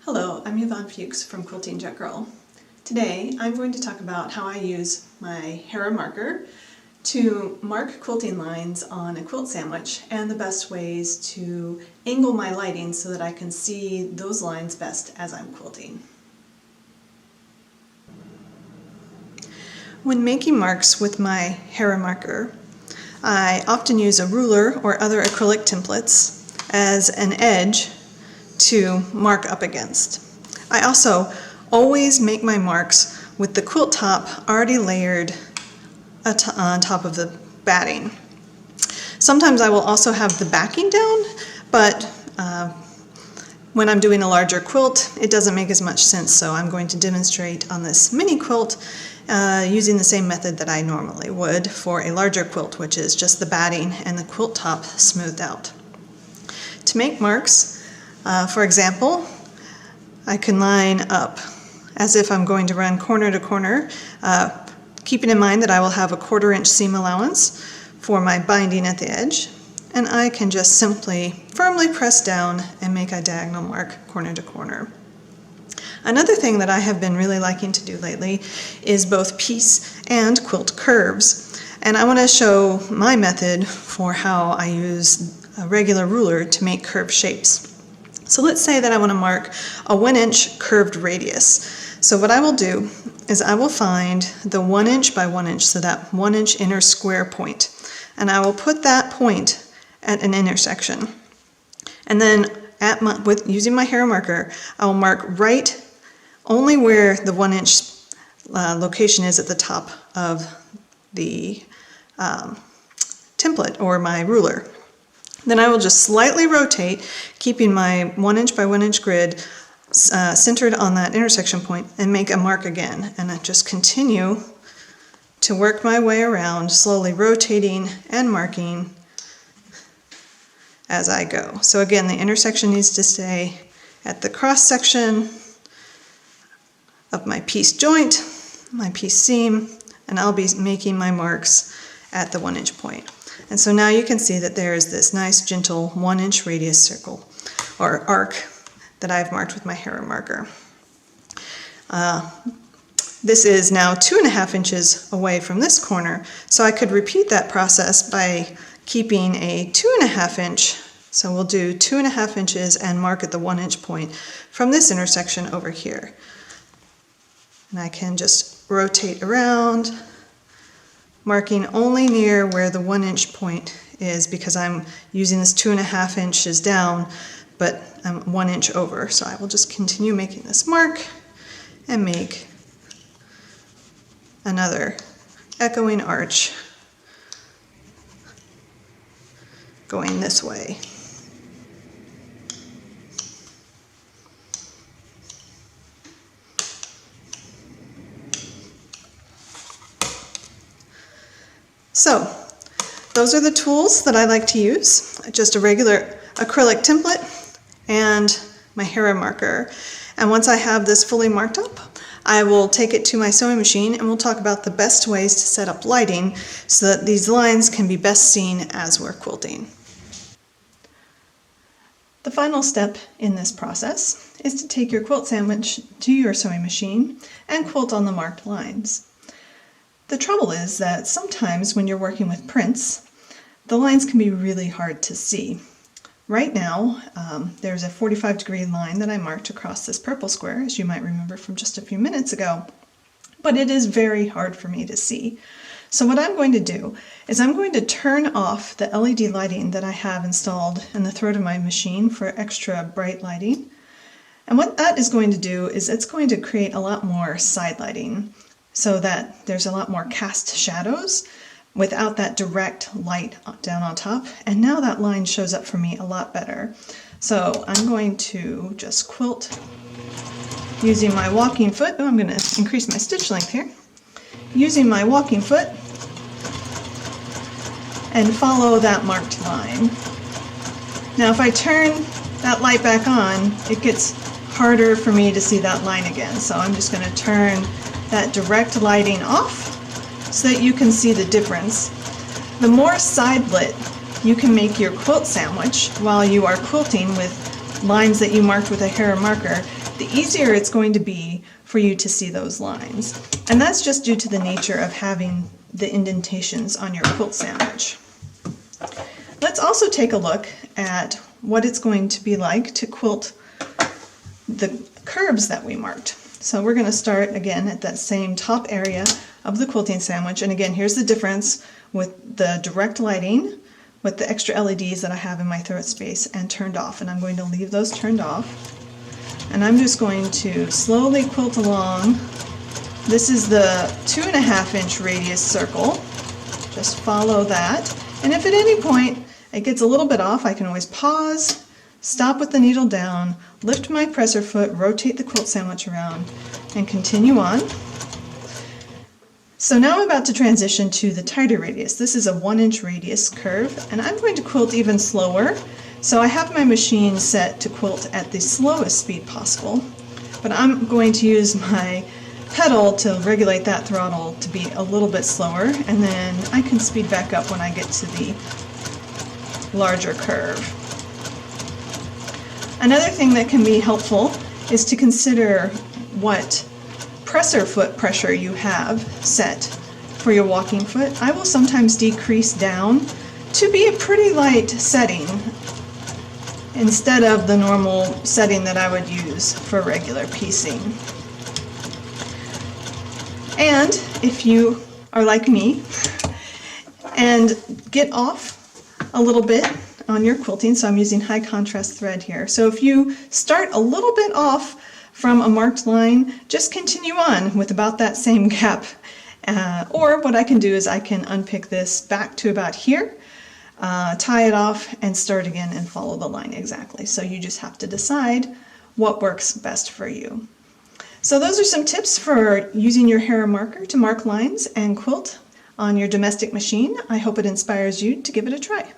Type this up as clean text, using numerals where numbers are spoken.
Hello, I'm Yvonne from Quilting Jet Girl. Today I'm going to talk about how I use my Hera Marker to mark quilting lines on a quilt sandwich and the best ways to angle my lighting so that I can see those lines best as I'm quilting. When making marks with my Hera Marker, I often use a ruler or other acrylic templates as an edge to mark up against. I also always make my marks with the quilt top already layered on top of the batting. Sometimes I will also have the backing down, but when I'm doing a larger quilt, it doesn't make as much sense, so I'm going to demonstrate on this mini quilt using the same method that I normally would for a larger quilt, which is just the batting and the quilt top smoothed out. To make marks, for example, I can line up as if I'm going to run corner to corner, keeping in mind that I will have a 1/4 inch seam allowance for my binding at the edge, and I can just simply firmly press down and make a diagonal mark corner to corner. Another thing that I have been really liking to do lately is both piece and quilt curves, and I want to show my method for how I use a regular ruler to make curved shapes. So let's say that I want to mark a 1 inch curved radius. So what I will do is I will find the 1 inch by 1 inch, so that 1 inch inner square point, and I will put that point at an intersection. And then using my Hera Marker, I will mark right only where the 1 inch location is at the top of the template or my ruler. Then I will just slightly rotate, keeping my 1 inch by 1 inch grid centered on that intersection point, and make a mark again. And I just continue to work my way around, slowly rotating and marking as I go. So again, the intersection needs to stay at the cross section of my piece joint, my piece seam, and I'll be making my marks at the 1 inch point. And so now you can see that there is this nice gentle 1 inch radius circle or arc that I've marked with my Hera Marker. This is now 2.5 inches away from this corner, so I could repeat that process by keeping a 2.5 inch. So we'll do 2.5 inches and mark at the 1 inch point from this intersection over here. And I can just rotate around, marking only near where the 1 inch point is, because I'm using this 2.5 inches down, but I'm 1 inch over. So I will just continue making this mark and make another echoing arch going this way. So those are the tools that I like to use, just a regular acrylic template and my Hera Marker. And once I have this fully marked up, I will take it to my sewing machine and we'll talk about the best ways to set up lighting so that these lines can be best seen as we're quilting. The final step in this process is to take your quilt sandwich to your sewing machine and quilt on the marked lines. The trouble is that sometimes when you're working with prints, the lines can be really hard to see. Right now, there's a 45-degree line that I marked across this purple square, as you might remember from just a few minutes ago, but it is very hard for me to see. So what I'm going to do is I'm going to turn off the LED lighting that I have installed in the throat of my machine for extra bright lighting. And what that is going to do is it's going to create a lot more side lighting, so that there's a lot more cast shadows without that direct light down on top. And now that line shows up for me a lot better. So I'm going to just quilt using my walking foot. Oh, I'm going to increase my stitch length here. Using my walking foot and follow that marked line. Now if I turn that light back on, it gets harder for me to see that line again. So I'm just going to turn that direct lighting off so that you can see the difference. The more side lit you can make your quilt sandwich while you are quilting with lines that you marked with a Hera marker, the easier it's going to be for you to see those lines. And that's just due to the nature of having the indentations on your quilt sandwich. Let's also take a look at what it's going to be like to quilt the curves that we marked. So we're going to start again at that same top area of the quilting sandwich, and again here's the difference with the direct lighting with the extra LEDs that I have in my throat space and turned off, and I'm going to leave those turned off, and I'm just going to slowly quilt along. This is the 2.5 inch radius circle. Just follow that, and if at any point it gets a little bit off, I can always pause, stop with the needle down, lift my presser foot, rotate the quilt sandwich around, and continue on. So now I'm about to transition to the tighter radius. This is a 1 inch radius curve, and I'm going to quilt even slower. So I have my machine set to quilt at the slowest speed possible, but I'm going to use my pedal to regulate that throttle to be a little bit slower, and then I can speed back up when I get to the larger curve. Another thing that can be helpful is to consider what presser foot pressure you have set for your walking foot. I will sometimes decrease down to be a pretty light setting instead of the normal setting that I would use for regular piecing. And if you are like me and get off a little bit on your quilting, so I'm using high contrast thread here. So if you start a little bit off from a marked line, just continue on with about that same gap. Or what I can do is I can unpick this back to about here, tie it off, and start again and follow the line exactly. So you just have to decide what works best for you. So those are some tips for using your Hera marker to mark lines and quilt on your domestic machine. I hope it inspires you to give it a try.